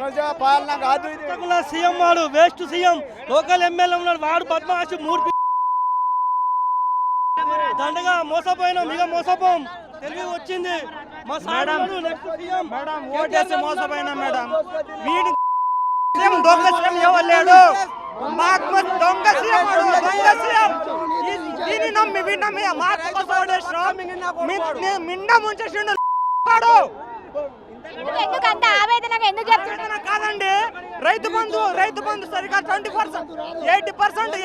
ప్రజా పాలన కాదు ఇది. సీఎం వాడు వేస్ట్ సీఎం. లోకల్ ఎమ్మెల్యే ఉన్నాడు వాడు బద్మాషి మూడు దండగా మోసపోయినాం. ఇక మోసపోం తెలివి వచ్చింది. మా మేడం ఓటేసి మోసపోయినా మేడం. దొంగ సీఎం ఎవరు లేడు. మాకు దొంగ సీఎం దొంగ సీఎం దీన్ని నమ్మి విన్నమి మాకు మిండ ముంచేసిండు. ఎందుకంత ఆవేదనగా ఎందుకు చెప్తున్నా కాదండి, రైతు బంధు సరిగా 20%, 80%,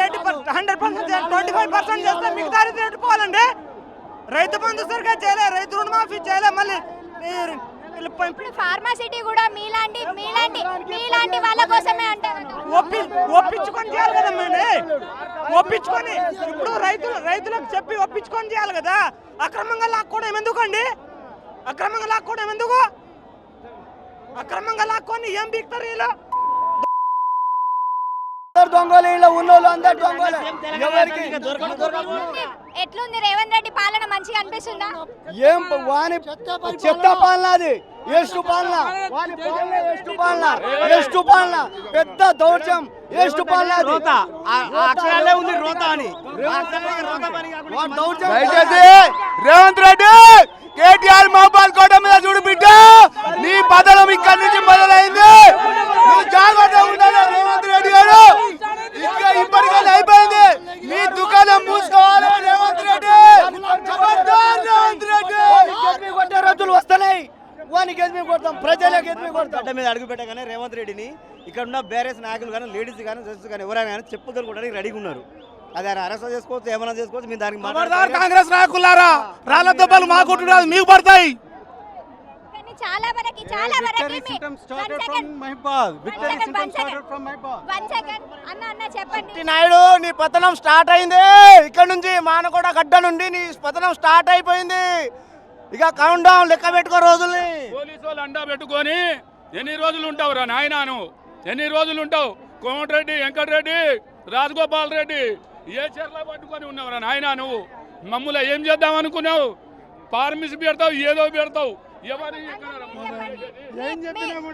100%, 25% చేస్తే మిగతా పెట్టుకోవాలండి. రైతు బంధు సరిగా చేయలే, రైతు రుణమాఫీ చేయలే. మళ్ళీ ఫార్మాసిటీ కూడా మీలాంటి వాళ్ళ కోసమే అంటే ఒప్పించుకొని చేయాలి కదా మేడం. ఒప్పించుకొని ఇప్పుడు రైతులకు చెప్పి ఒప్పించుకొని చేయాలి కదా. అక్రమంగా లాక్కోవడం ఎందుకండి? అక్రమంగా లాక్కొని ఏం బీక్తారు వీళ్ళు? దొంగలు ఇలా ఉన్నోళ్ళు అందరు దొంగలు. ఎట్లుంది రేవంత్ రెడ్డి పాలన మంచిగా అనిపిస్తుందా? ఏం వాని చెత్త పాలన, అది ఎస్టు పాలన, ఎస్టు పాలన, పెద్ద దౌర్జం ఎస్టు పాలన. రేవంత్ రెడ్డి కేటీఆర్ మహబాద్ కోట మీద చూడు బిడ్డ, నీ బదలం ఇక్కడి నుంచి మొదలైంది. నువ్వు జాగ్రత్తగా ఉండాలి రేవంత్ రెడ్డి గారు. ఇంకా ఇప్పటికైనా అయిపోయింది, మీ దుకాణం మూసుకోవాలి రేవంత్ రెడ్డి. రేవంత్ రెడ్డి కొట్టే రోజులు వస్తున్నాయి. వానికి ఎదిమి కొడతాం, ప్రజలకు ఎదిమి కొడతాం. గడ్డ మీద అడుగు పెట్టగానే రేవంత్ రెడ్డిని ఇక్కడ ఉన్న బేరేస్ నాయకులు కానీ, లేడీస్ కానీ, జెంట్స్ కానీ ఎవరైనా కానీ చెప్పుదలు కూడా రెడీగా ఉన్నారు. అది ఆయన అరెస్ట్ చేసుకోవచ్చు, ఏమైనా చేసుకోవచ్చు. మీరు దానికి కాంగ్రెస్ నాయకులారా, రాళ్ల దెబ్బలు మా కొట్టుడు మీకు పడతాయి. చాలా వరకు చెప్పండి నాయుడు, నీ పతనం స్టార్ట్ అయింది. ఇక్కడ నుంచి మానకోట గడ్డ నుండి నీ పతనం స్టార్ట్ అయిపోయింది. ఇక కౌంట్ డౌన్ లెక్క పెట్టుకో రోజుల్ని. పోలీసు వాళ్ళు అండా పెట్టుకొని ఎన్ని రోజులు ఉంటావు రా నాయనా? నువ్వు ఎన్ని రోజులు ఉంటావు? కోమటిరెడ్డి, వెంకటరెడ్డి, రాజగోపాల్ రెడ్డి ఏ చర్ల పట్టుకొని ఉన్నావురా నాయనా? నువ్వు మమ్మల్ని ఏం చేద్దాం అనుకున్నావు? ఫార్మసీ పెడతావు, ఏదో పెడతావు.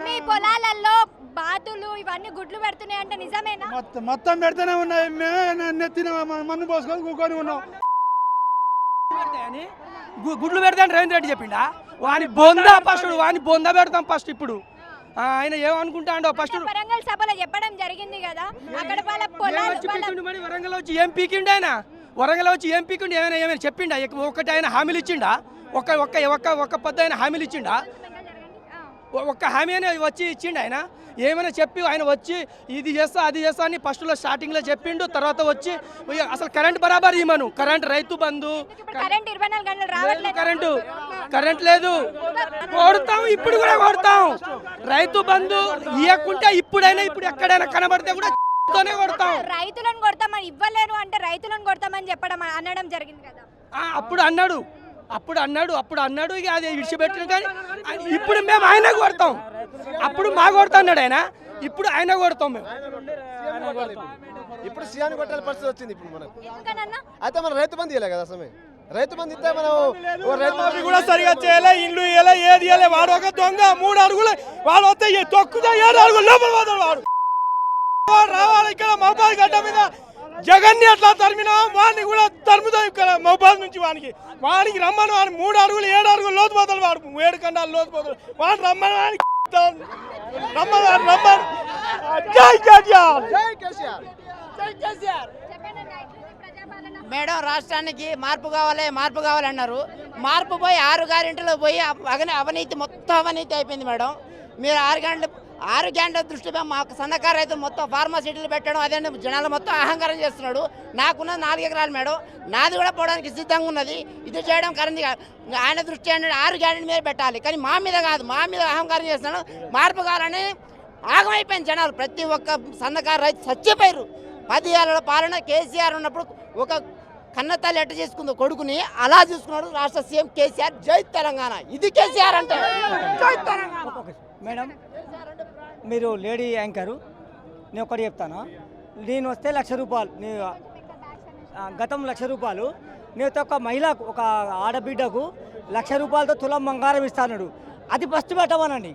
మీ పొలాలలో బాతులు ఇవన్నీ గుడ్లు పెడుతున్నాయి అంటే నిజమేనా? మొత్తం పెడుతూనే ఉన్నాయి. మేమే నెత్తిన మన్ను పోసుకొని కూకొని ఉన్నాం. గుడ్లు పెడతాను రేవంత్ రెడ్డి చెప్పిండా? వాని బొంద పెడతాం ఫస్ట్. ఇప్పుడు ఆయన ఏమనుకుంటాడో ఫస్ట్ వరంగల్ సభలో చెప్పడం జరిగింది కదా, అక్కడ వాళ్ళ పొలాలు వరంగల్ వచ్చి ఏం పీకిండు ఆయన? వరంగల్ వచ్చి ఏం పీకిండు? ఏమైనా చెప్పిండా? ఒకటి ఆయన హామీలు ఇచ్చిండా? ఒక్క పొద్దు ఆయన హామీలు ఇచ్చిండా? ఒక్క హామీ అని వచ్చి ఇచ్చిండు ఆయన? ఏమైనా చెప్పి ఆయన వచ్చి ఇది చేస్తా అది చేస్తా అని ఫస్ట్లో స్టార్టింగ్లో చెప్పిండు. తర్వాత వచ్చి అసలు కరెంట్ బరాబర్ ఇవ్వను, కరెంట్ రైతు బంధు, కరెంట్ లేదు, కొడతాం. ఇప్పుడు కూడా కొడతాం. రైతు బంధు ఇవ్వకుంటే ఇప్పుడు ఎక్కడైనా కనబడితే కూడా కొడతాం. రైతులను కొడతామని ఇవ్వలేను అంటే రైతులను కొడతామని అనడం జరిగింది కదా. అప్పుడు అన్నాడు ఇక అది విడిచిపెట్టిన. కానీ ఇప్పుడు మేము ఆయన కొడతాం. అప్పుడు మా కొడతా అన్నాడు ఆయన, ఇప్పుడు ఆయన కొడతాం మేము. ఇప్పుడు సీఎం కొట్టాల పరిస్థితి వచ్చింది. ఇప్పుడు మనకు అయితే మన రైతు బంధు ఇవ్వలే కదా అసలు. రైతు బంధు ఇస్తే మనం రైతు కూడా సరిగా చేయలే, ఇల్లు ఇవ్వలే, ఏది ఇవ్వలే. వాడు ఒక దొంగ. 3 అడుగులు వాడు వస్తే తొక్కుతా 7 అడుగులు లోపల పోతాడు. వాడు రావాలి ఇక్కడ మహబాద్ గడ్డ మీద. జగన్ని అట్లా తరిమినా వాడిని కూడా తరుముతాం ఇక్కడ మహబాద్ నుంచి. వాడికి రమ్మని వాడు 3 అడుగులు 7 అడుగులు లోతు పోతాడు. వాడు 7 ఖండాలు లోతు పోతాడు. వాడు రమ్మని మేడం, రాష్ట్రానికి మార్పు కావాలన్నారు. మార్పు పోయి 6 గ్యారెంటీలు పోయి అవినీతి మొత్తం అవినీతి అయిపోయింది మేడం. మీరు 6 గంటల దృష్టిలో మాకు సన్నకారు రైతులు మొత్తం ఫార్మాసిటీలు పెట్టడం, అదే జనాలు మొత్తం అహంకారం చేస్తున్నాడు. నాకున్న 4 ఎకరాలు మేడం, నాది కూడా పోవడానికి సిద్ధంగా ఉన్నది. ఇది చేయడం కరెంట్ ఆయన దృష్టి అంటే 6 గ్యారెంటీ మీద పెట్టాలి, కానీ మా మీద కాదు. మా మీద అహంకారం చేస్తున్నాడు. మార్పు కావాలని ఆగమైపోయింది జనాలు. ప్రతి ఒక్క సన్నకారు రైతు చచ్చిపోయారు. 10 ఏళ్ల పాలన కేసీఆర్ ఉన్నప్పుడు ఒక కన్నతల్లి ఎట్ట చేసుకుందో కొడుకుని అలా చూసుకున్నాడు రాష్ట్ర సీఎం కేసీఆర్. జై తెలంగాణ. ఇది కేసీఆర్ అంటే. జై తెలంగాణ. మేడం, మీరు లేడీ యాంకరు, నేను ఒకటి చెప్తాను. నేను వస్తే 1,00,000 రూపాయలు, గతం 1,00,000 రూపాయలు. నేను ఒక మహిళకు, ఒక ఆడబిడ్డకు 1,00,000 రూపాయలతో తులం బంగారం ఇస్తాను. అది ఫస్ట్ పెట్టమనండి.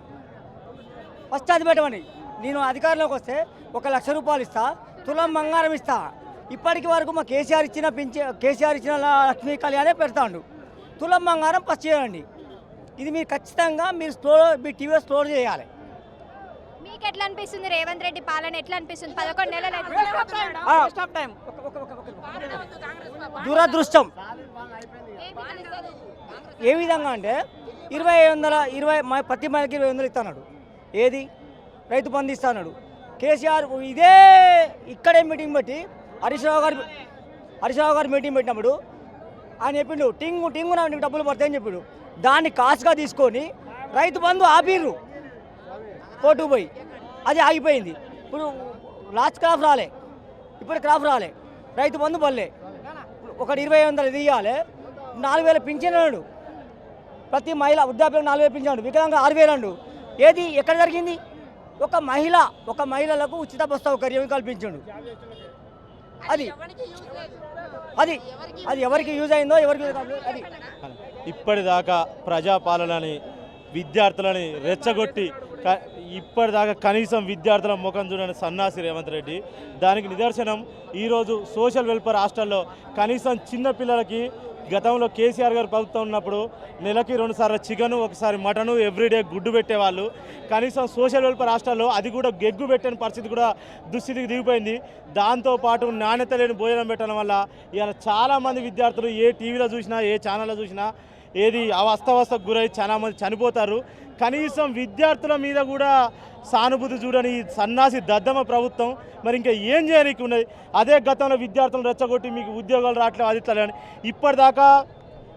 ఫస్ట్ అది పెట్టమని. నేను అధికారంలోకి వస్తే 1 లక్ష రూపాయలు ఇస్తా, తులం బంగారం ఇస్తా. ఇప్పటికి వరకు మా కేసీఆర్ ఇచ్చిన లక్ష్మీ కళ్యాణే పెడతాడు. తులం బంగారం ఫస్ట్ చేయండి. ఇది మీరు ఖచ్చితంగా మీ టీవీలో స్టోర్ చేయాలి. మీకు ఎట్లా అనిపిస్తుంది రేవంత్ రెడ్డి పాలన ఎట్లా అనిపిస్తుంది? 11 నెలలు దురదృష్టం. ఏ విధంగా అంటే 20 ప్రతి మహిళకి 200 ఇస్తున్నాడు. ఏది రైతు బంధు ఇస్తున్నాడు. కేసీఆర్ ఇక్కడే మీటింగ్ పెట్టి హరీష్ రావు గారు మీటింగ్ పెట్టినప్పుడు ఆయన చెప్పిండు టింగు నాకు డబ్బులు పడతాయని చెప్పిండు. దాన్ని కాసుగా తీసుకొని రైతు బంధు ఆపిర్రు కోర్టుకు పోయి. అది ఆగిపోయింది. ఇప్పుడు లాస్ట్ క్రాప్ రాలే, ఇప్పుడు క్రాప్ రాలే, రైతు బంధు పడలే. ఒకటి 20,000 ఇవ్వాలి, 4,000 పింఛన్ అన్నాడు. ప్రతి మహిళ వృద్ధాప్యం 4,000 పింఛన్, వికలాంగ 6,000 అండు. ఏది ఎక్కడ జరిగింది? ఒక మహిళలకు ఉచిత బస్ సౌకర్యం కల్పించాడు. అది అది అది ఎవరికి యూజ్ అయిందో ఎవరికి అది ఇప్పటిదాకా ప్రజాపాలనని విద్యార్థులని రెచ్చగొట్టి ఇప్పటిదాకా కనీసం విద్యార్థుల ముఖం చూడని సన్నాసి రేవంత్ రెడ్డి. దానికి నిదర్శనం ఈరోజు సోషల్ వెల్ఫేర్ హాస్టల్లో కనీసం చిన్న పిల్లలకి గతంలో కేసీఆర్ గారు ప్రభుత్వం ఉన్నప్పుడు నెలకి 2 సార్లు చికెను, ఒకసారి మటను, ఎవ్రీడే గుడ్డు పెట్టేవాళ్ళు. కనీసం సోషల్ వెల్ఫేర్ హాస్టల్లో అది కూడా ఎగ్గు పెట్టని పరిస్థితి కూడా దుస్థితికి దిగిపోయింది. దాంతోపాటు నాణ్యత లేని భోజనం పెట్టడం వల్ల ఇవాళ చాలామంది విద్యార్థులు ఏ టీవీలో చూసినా ఏ ఛానల్లో చూసినా ఏది అస్తవ్యస్తకు గురై చాలామంది చనిపోతారు. కనీసం విద్యార్థుల మీద కూడా సానుభూతి చూడని సన్నాసి దద్దమ్మ ప్రభుత్వం మరి ఇంకా ఏం చేయడానికి ఉన్నది? అదే గతంలో విద్యార్థులను రెచ్చగొట్టి మీకు ఉద్యోగాలు రావట్లేదు, అది ఇట్లని ఇప్పటిదాకా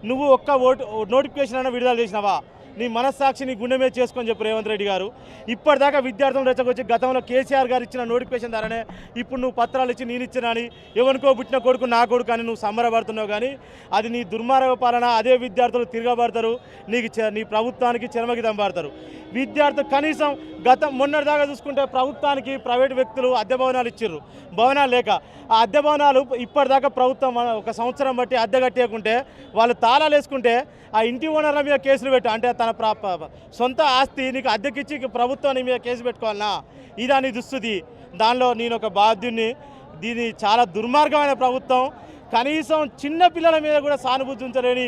నువ్వు ఒక్క నోటిఫికేషన్ అయినా విడుదల చేసినావా? నీ మనస్సాక్షి నీ గుండె మీద చేసుకొని చెప్పు రేవంత్ రెడ్డి గారు. ఇప్పటిదాకా విద్యార్థులను రెచ్చగొచ్చి గతంలో కేసీఆర్ గారు ఇచ్చిన నోటిఫికేషన్ ద్వారానే ఇప్పుడు నువ్వు పత్రాలు ఇచ్చి నేను ఇచ్చినా అని ఎవరికో పుట్టిన కొడుకు నా కొడుకు అని నువ్వు సంబరపడుతున్నావు. కానీ అది నీ దుర్మార్గ పాలన. అదే విద్యార్థులు తిరగబడతారు, నీ ప్రభుత్వానికి చెరమగిదం పడతారు. విద్యార్థులు కనీసం మొన్నటిదాకా చూసుకుంటే ప్రభుత్వానికి ప్రైవేటు వ్యక్తులు అద్దె భవనాలు ఇచ్చిర్రు, భవనాలు లేక ఆ అద్దె భవనాలు ఇప్పటిదాకా ప్రభుత్వం 1 సంవత్సరం బట్టి అద్దె కట్టేయకుంటే వాళ్ళు తాళాలు వేసుకుంటే ఆ ఇంటి ఓనర్ల మీద కేసులు పెట్టు. అంటే తన సొంత ఆస్తి నీకు అద్దెకిచ్చి ప్రభుత్వాన్ని మీద కేసు పెట్టుకోవాలన్నా? ఇదా నీ దుస్థితి? దానిలో నేను ఒక బాధ్యుడిని. దీని చాలా దుర్మార్గమైన ప్రభుత్వం. కనీసం చిన్న పిల్లల మీద కూడా సానుభూతి ఉంచలేని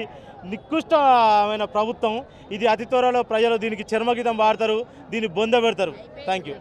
నికృష్టమైన ప్రభుత్వం ఇది. అతి త్వరలో ప్రజలు దీనికి చర్మగీతం వాడతారు, దీన్ని బొంద పెడతారు. Thank you.